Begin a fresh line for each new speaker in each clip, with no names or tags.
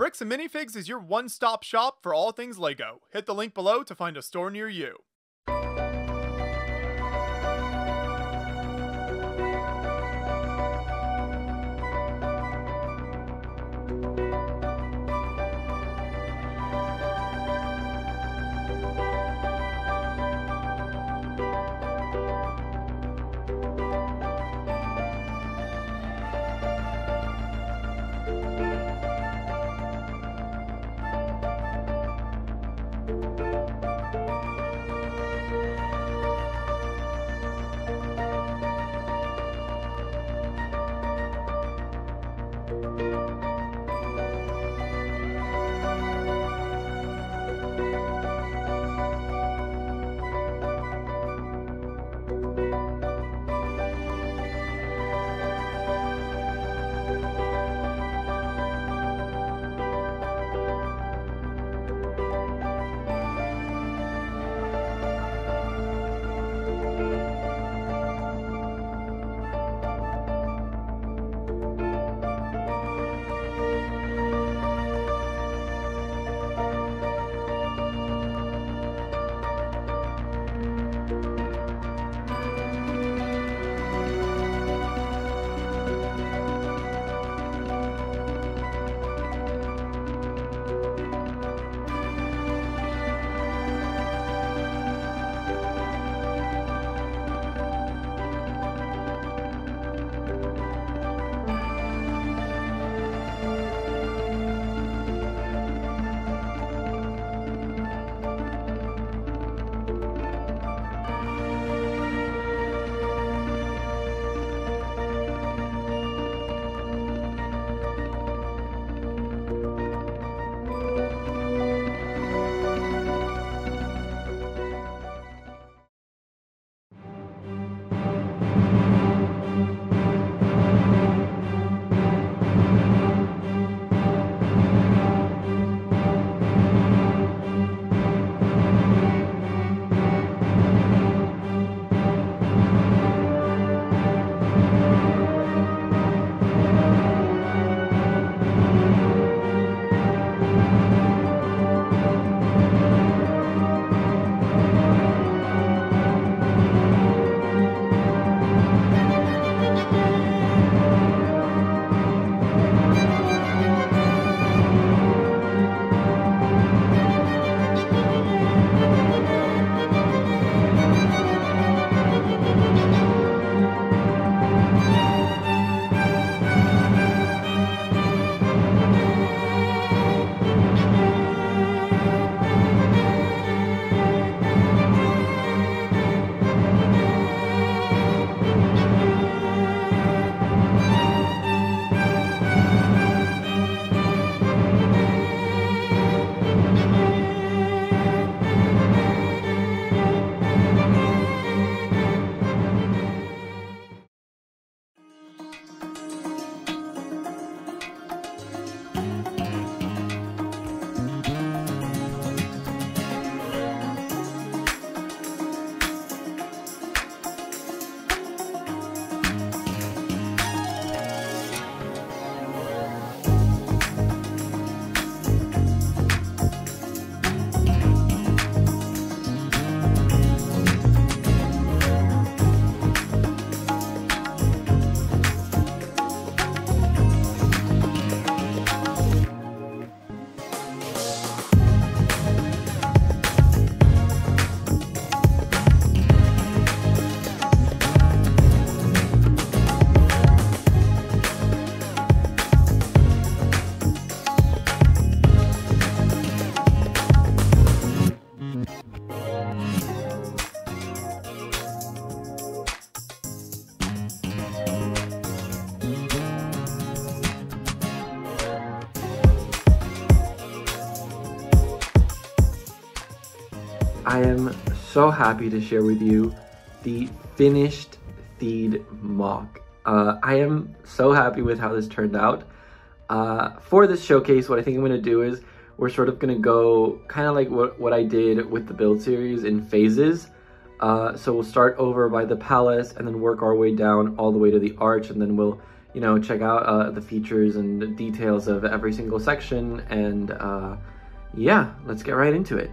Bricks and Minifigs is your one-stop shop for all things LEGO. Hit the link below to find a store near you.
I am so happy to share with you the finished Theed mock. I am so happy with how this turned out. For this showcase, what I think I'm going to do is we're sort of going to go kind of like what I did with the build series in phases. So we'll start over by the palace and then work our way down all the way to the arch, and then we'll, you know, check out the features and the details of every single section. And yeah, let's get right into it.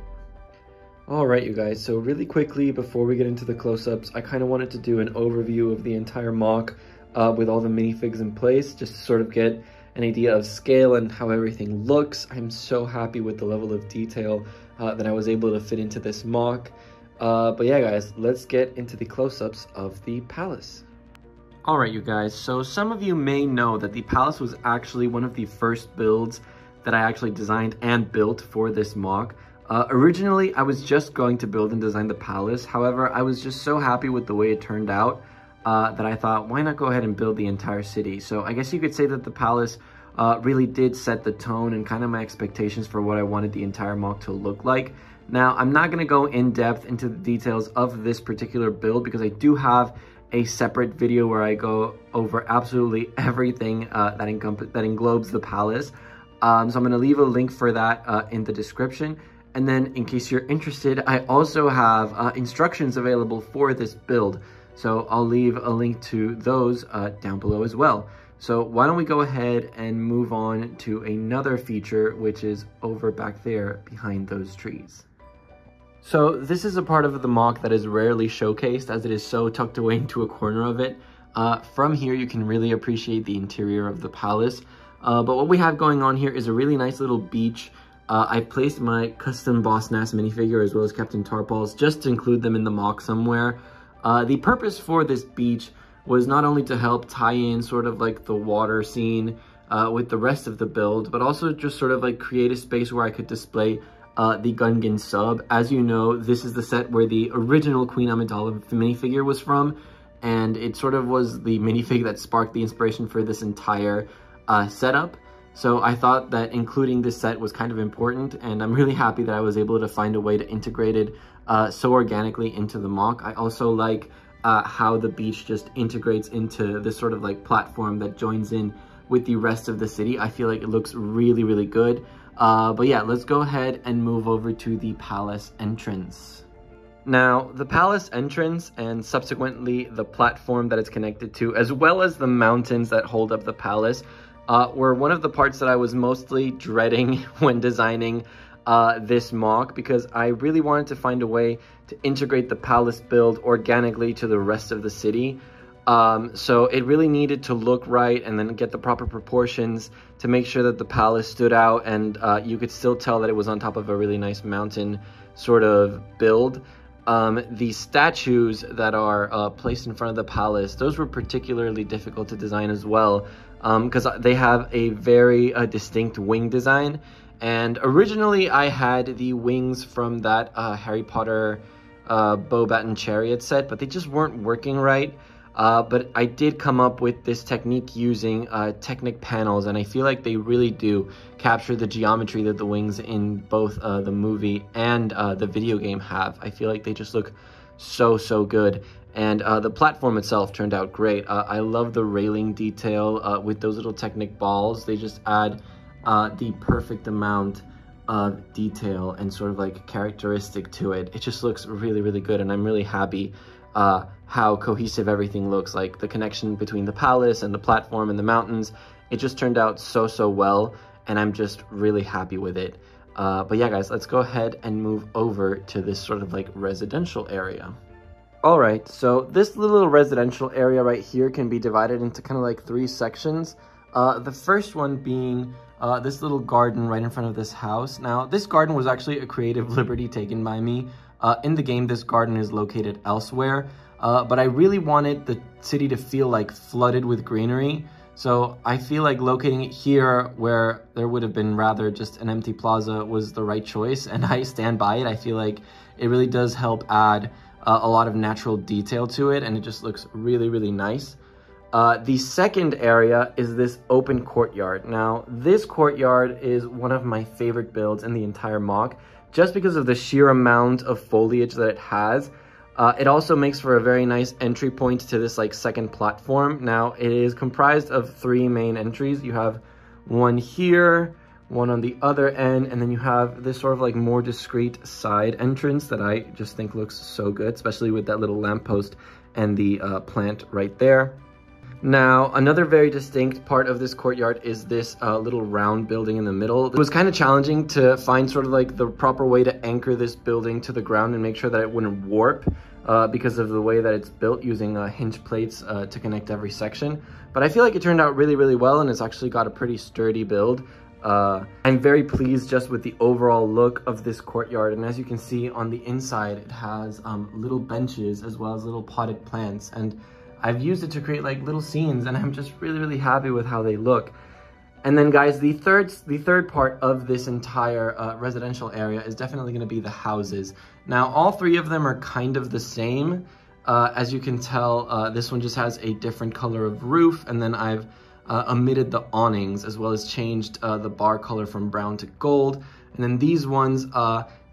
All right, you guys, so really quickly before we get into the close-ups, I kind of wanted to do an overview of the entire mock with all the minifigs in place, just to sort of get an idea of scale and how everything looks. I'm so happy with the level of detail that I was able to fit into this mock. But yeah, guys, let's get into the close-ups of the palace. All right, you guys, so some of you may know that the palace was actually one of the first builds that I actually designed and built for this mock. Originally, I was just going to build and design the palace. However, I was just so happy with the way it turned out that I thought, why not go ahead and build the entire city? So I guess you could say that the palace really did set the tone and kind of my expectations for what I wanted the entire mock to look like. Now, I'm not going to go in depth into the details of this particular build because I do have a separate video where I go over absolutely everything that englobes the palace. So I'm going to leave a link for that in the description. And then in case you're interested, I also have instructions available for this build. So I'll leave a link to those down below as well. So why don't we go ahead and move on to another feature, which is over back there behind those trees. So this is a part of the mock that is rarely showcased as it is so tucked away into a corner of it. From here, you can really appreciate the interior of the palace. But what we have going on here is a really nice little beach. I've placed my custom Boss Nass minifigure as well as Captain Tarpals just to include them in the mock somewhere. The purpose for this beach was not only to help tie in sort of like the water scene with the rest of the build, but also just sort of like create a space where I could display the Gungan sub. As you know, this is the set where the original Queen Amidala minifigure was from, and it sort of was the minifig that sparked the inspiration for this entire setup. So I thought that including this set was kind of important, and I'm really happy that I was able to find a way to integrate it so organically into the mock. I also like how the beach just integrates into this sort of like platform that joins in with the rest of the city. I feel like it looks really, really good. But yeah, let's go ahead and move over to the palace entrance. Now, the palace entrance and subsequently the platform that it's connected to, as well as the mountains that hold up the palace, were one of the parts that I was mostly dreading when designing this mock, because I really wanted to find a way to integrate the palace build organically to the rest of the city. So it really needed to look right and then get the proper proportions to make sure that the palace stood out and you could still tell that it was on top of a really nice mountain sort of build. The statues that are placed in front of the palace, those were particularly difficult to design as well, because they have a very distinct wing design. And originally I had the wings from that Harry Potter Bow-Baton Chariot set, but they just weren't working right. But I did come up with this technique using Technic panels, and I feel like they really do capture the geometry that the wings in both the movie and the video game have. I feel like they just look so good. And the platform itself turned out great. I love the railing detail with those little Technic balls. They just add the perfect amount of detail and sort of like characteristic to it. It just looks really good, and I'm really happy how cohesive everything looks. Like the connection between the palace and the platform and the mountains, it just turned out so well, and I'm just really happy with it. But yeah, guys, let's go ahead and move over to this sort of like residential area. All right, so this little residential area right here can be divided into kind of like 3 sections. The first one being this little garden right in front of this house. Now, this garden was actually a creative liberty taken by me. In the game, this garden is located elsewhere, but I really wanted the city to feel like flooded with greenery. So I feel like locating it here where there would have been rather just an empty plaza was the right choice, and I stand by it. I feel like it really does help add a lot of natural detail to it, and it just looks really nice. The second area is this open courtyard. Now, this courtyard is one of my favorite builds in the entire mock, just because of the sheer amount of foliage that it has. It also makes for a very nice entry point to this like second platform. Now, it is comprised of 3 main entries. You have one here, one on the other end, and then you have this sort of like more discreet side entrance that I just think looks so good, especially with that little lamppost and the plant right there. Now, another very distinct part of this courtyard is this little round building in the middle. It was kind of challenging to find sort of like the proper way to anchor this building to the ground and make sure that it wouldn't warp because of the way that it's built using hinge plates to connect every section. But I feel like it turned out really, really well, and it's actually got a pretty sturdy build. I'm very pleased just with the overall look of this courtyard, and as you can see on the inside, it has little benches as well as little potted plants, and I've used it to create like little scenes, and I'm just really, really happy with how they look. And then guys, the third part of this entire residential area is definitely going to be the houses. Now, all three of them are kind of the same. As you can tell, this one just has a different color of roof, and then I've omitted the awnings as well as changed the bar color from brown to gold. And then these ones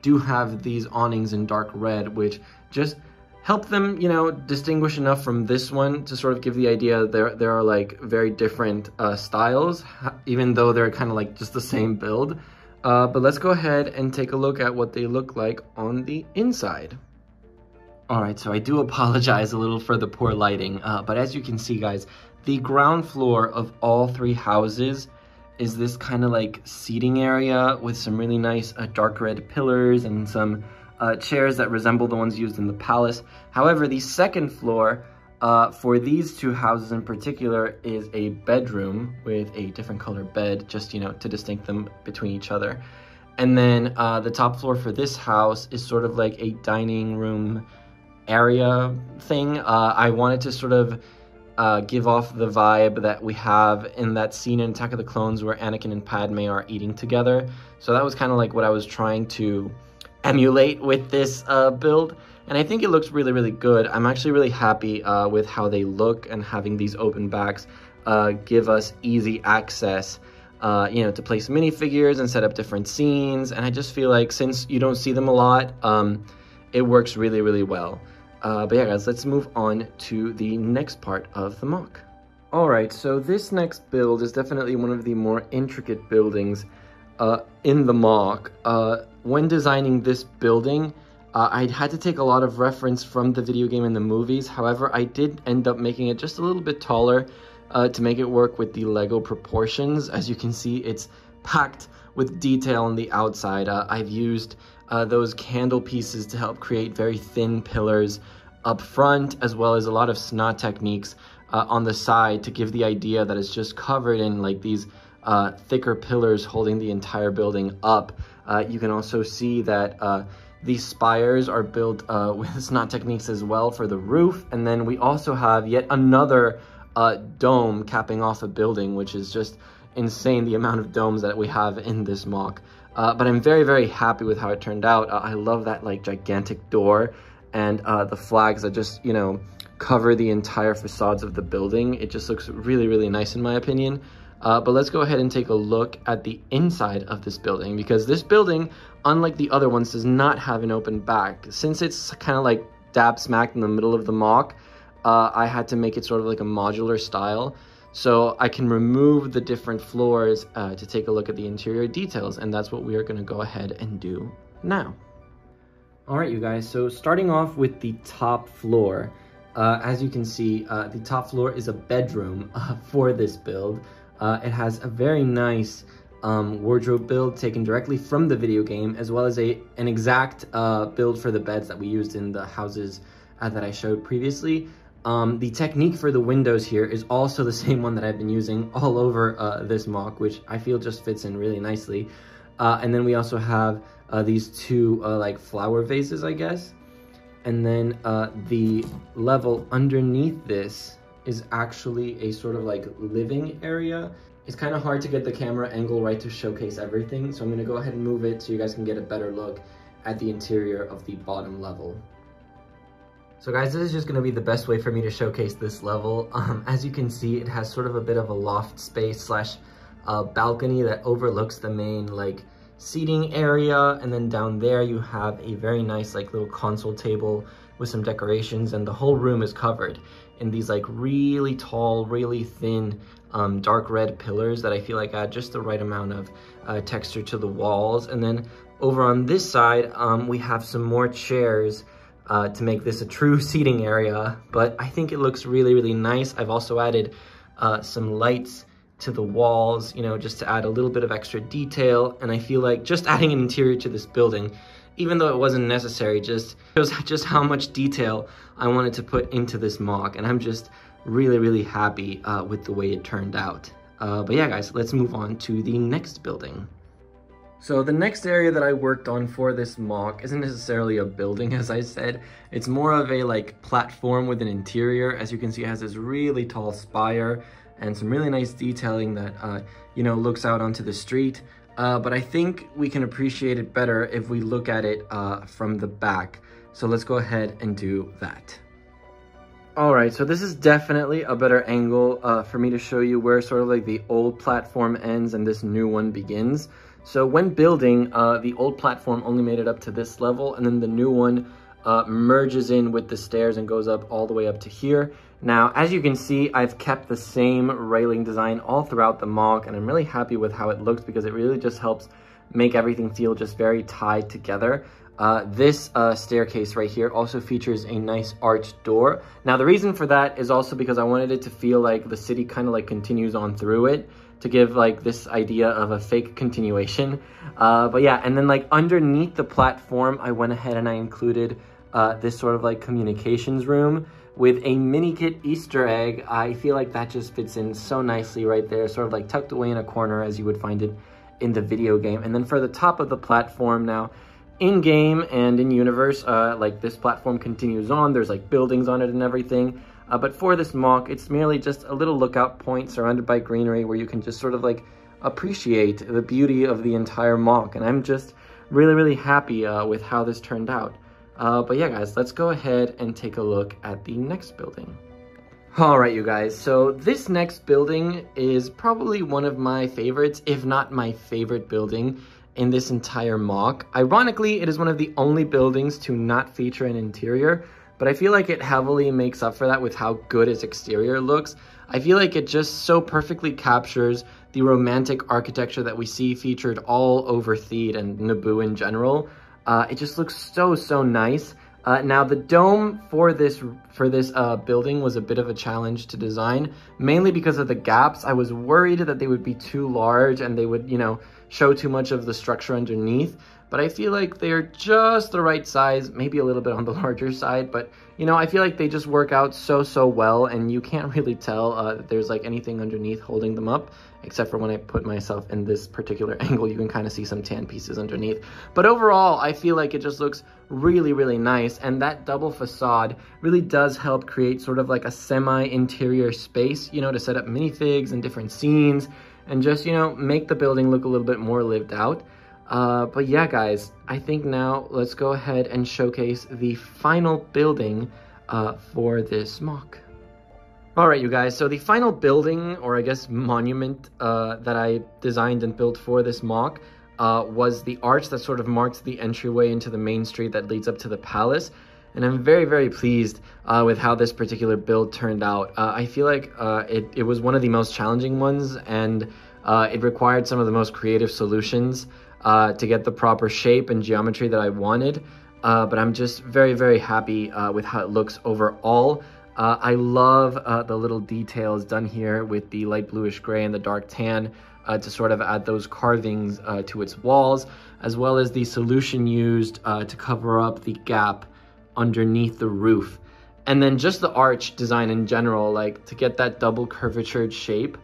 do have these awnings in dark red, which just help them, you know, distinguish enough from this one to sort of give the idea there are like very different styles, even though they're kind of like just the same build. But let's go ahead and take a look at what they look like on the inside. All right, so I do apologize a little for the poor lighting, but as you can see, guys, the ground floor of all three houses is this kind of like seating area with some really nice dark red pillars and some chairs that resemble the ones used in the palace. However, the second floor for these two houses in particular is a bedroom with a different color bed, just, you know, to distinct them between each other. And then the top floor for this house is sort of like a dining room area thing. I wanted to sort of give off the vibe that we have in that scene in Attack of the Clones where Anakin and Padme are eating together. So that was kind of like what I was trying to emulate with this build, and I think it looks really, really good. I'm actually really happy with how they look, and having these open backs give us easy access, you know, to place minifigures and set up different scenes. And I just feel like since you don't see them a lot, it works really, really well. But yeah, guys, let's move on to the next part of the MOC. All right, so this next build is definitely one of the more intricate buildings in the MOC. When designing this building, I had to take a lot of reference from the video game and the movies. However, I did end up making it just a little bit taller to make it work with the Lego proportions. As you can see, it's packed with detail on the outside. I've used those candle pieces to help create very thin pillars up front, as well as a lot of snot techniques on the side to give the idea that it's just covered in like these thicker pillars holding the entire building up. You can also see that these spires are built with snot techniques as well for the roof. And then we also have yet another dome capping off a building, which is just insane, the amount of domes that we have in this MOC. But I'm very, very happy with how it turned out. I love that like gigantic door and the flags that just, you know, cover the entire facades of the building. It just looks really, really nice in my opinion. But let's go ahead and take a look at the inside of this building, because this building, unlike the other ones, does not have an open back. Since it's kind of like dab smack in the middle of the MOC, I had to make it sort of like a modular style. So I can remove the different floors to take a look at the interior details, and that's what we are going to go ahead and do now. All right, you guys, so starting off with the top floor, as you can see, the top floor is a bedroom for this build. It has a very nice wardrobe build taken directly from the video game, as well as an exact build for the beds that we used in the houses that I showed previously. The technique for the windows here is also the same one that I've been using all over this MOC, which I feel just fits in really nicely. And then we also have these two like flower vases, I guess. And then the level underneath this is actually a sort of like living area. It's kind of hard to get the camera angle right to showcase everything, so I'm going to go ahead and move it so you guys can get a better look at the interior of the bottom level. So guys, this is just going to be the best way for me to showcase this level. As you can see, it has sort of a bit of a loft space slash balcony that overlooks the main like seating area, and then down there you have a very nice like little console table with some decorations, and the whole room is covered in these like really tall, really thin dark red pillars that I feel like add just the right amount of texture to the walls. And then over on this side we have some more chairs to make this a true seating area, but I think it looks really, really nice. I've also added some lights to the walls, you know, just to add a little bit of extra detail. And I feel like just adding an interior to this building, even though it wasn't necessary, just shows just how much detail I wanted to put into this MOC. And I'm just really, really happy with the way it turned out. But yeah, guys, let's move on to the next building. So the next area that I worked on for this MOC isn't necessarily a building, as I said. It's more of a like platform with an interior. As you can see, it has this really tall spire and some really nice detailing that, you know, looks out onto the street. But I think we can appreciate it better if we look at it from the back. So let's go ahead and do that. All right, so this is definitely a better angle for me to show you where sort of like the old platform ends and this new one begins. So when building, the old platform only made it up to this level, and then the new one merges in with the stairs and goes up all the way up to here. Now, as you can see, I've kept the same railing design all throughout the MOC, and I'm really happy with how it looks because it really just helps make everything feel just very tied together. This staircase right here also features a nice arched door. Now, the reason for that is also because I wanted it to feel like the city kind of like continues on through it, to give like this idea of a fake continuation. But yeah, and then like underneath the platform, I went ahead and I included this sort of like communications room with a mini kit Easter egg. I feel like that just fits in so nicely right there, sort of like tucked away in a corner as you would find it in the video game. And then for the top of the platform now, in-game and in-universe, like this platform continues on. There's like buildings on it and everything. But for this MOC, it's merely just a little lookout point surrounded by greenery where you can just sort of like appreciate the beauty of the entire MOC. And I'm just really, really happy with how this turned out. But yeah, guys, let's go ahead and take a look at the next building. All right, you guys, so this next building is probably one of my favorites, if not my favorite building in this entire MOC. Ironically, it is one of the only buildings to not feature an interior, but I feel like it heavily makes up for that with how good its exterior looks. I feel like it just so perfectly captures the romantic architecture that we see featured all over Theed and Naboo in general. It just looks so, so nice. Now, the dome for this building was a bit of a challenge to design, mainly because of the gaps. I was worried that they would be too large and they would, you know, show too much of the structure underneath. But I feel like they're just the right size, maybe a little bit on the larger side. But, you know, I feel like they just work out so, so well. And you can't really tell that there's like anything underneath holding them up, except for when I put myself in this particular angle, you can kind of see some tan pieces underneath. But overall, I feel like it just looks really, really nice. And that double facade really does help create sort of like a semi-interior space, you know, to set up minifigs and different scenes and just, you know, make the building look a little bit more lived out. But yeah, guys, I think now let's go ahead and showcase the final building for this MOC. All right, you guys, so the final building, or I guess monument, that I designed and built for this MOC was the arch that sort of marks the entryway into the main street that leads up to the palace. And I'm very, very pleased with how this particular build turned out. I feel like it was one of the most challenging ones, and it required some of the most creative solutions to get the proper shape and geometry that I wanted. But I'm just very, very happy with how it looks overall. I love the little details done here with the light bluish gray and the dark tan to sort of add those carvings to its walls, as well as the solution used to cover up the gap underneath the roof. And then just the arch design in general, like to get that double curvatured shape,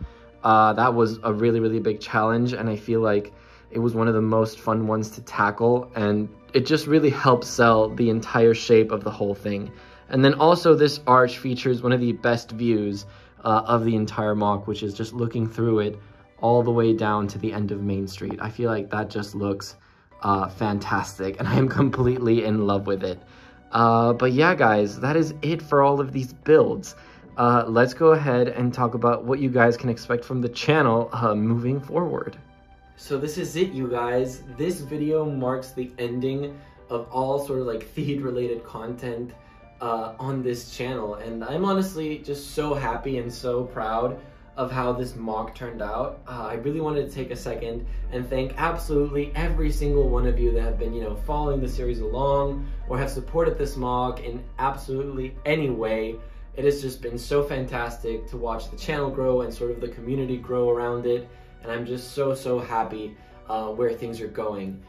that was a really, really big challenge. And I feel like it was one of the most fun ones to tackle, and it just really helps sell the entire shape of the whole thing. And then also this arch features one of the best views of the entire MOC, which is just looking through it all the way down to the end of Main Street. I feel like that just looks fantastic, and I am completely in love with it. But yeah, guys, that is it for all of these builds. Let's go ahead and talk about what you guys can expect from the channel moving forward. So this is it, you guys. This video marks the ending of all sort of like Theed related content on this channel, and I'm honestly just so happy and so proud of how this mock turned out. I really wanted to take a second and thank absolutely every single one of you that have been, following the series along or have supported this mock in absolutely any way. It has just been so fantastic to watch the channel grow and sort of the community grow around it. And I'm just so happy where things are going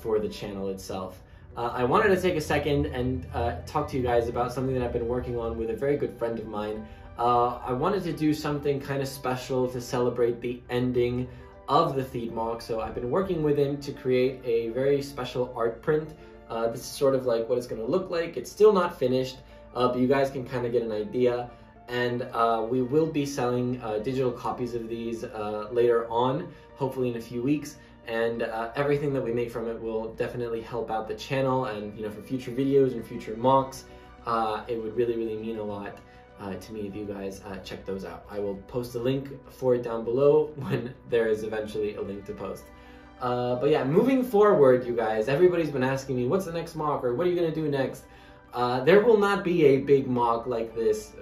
for the channel itself. I wanted to take a second and talk to you guys about something that I've been working on with a very good friend of mine. I wanted to do something kind of special to celebrate the ending of the Theed mock, so I've been working with him to create a very special art print. This is sort of like what it's going to look like. It's still not finished, but you guys can kind of get an idea. And we will be selling digital copies of these later on, hopefully in a few weeks. And everything that we make from it will definitely help out the channel, and for future videos and future mocks, it would really mean a lot to me if you guys check those out. I will post a link for it down below when there is eventually a link to post. But yeah, moving forward, you guys, everybody's been asking me, what's the next mock, or what are you gonna do next? There will not be a big mock like this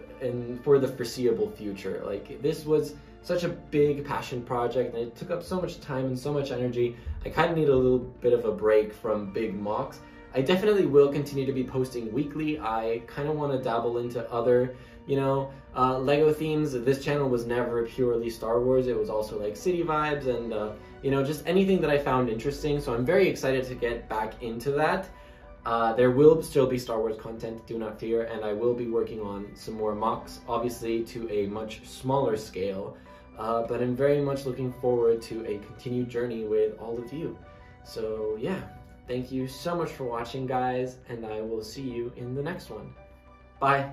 for the foreseeable future. Like, this was such a big passion project, and it took up so much time and so much energy. I kind of need a little bit of a break from big mocks. I definitely will continue to be posting weekly. I kind of want to dabble into other, Lego themes. This channel was never purely Star Wars. It was also like city vibes and, just anything that I found interesting. So I'm very excited to get back into that. There will still be Star Wars content, do not fear, and I will be working on some more mocks, obviously to a much smaller scale. But I'm very much looking forward to a continued journey with all of you. So yeah, thank you so much for watching, guys, and I will see you in the next one. Bye!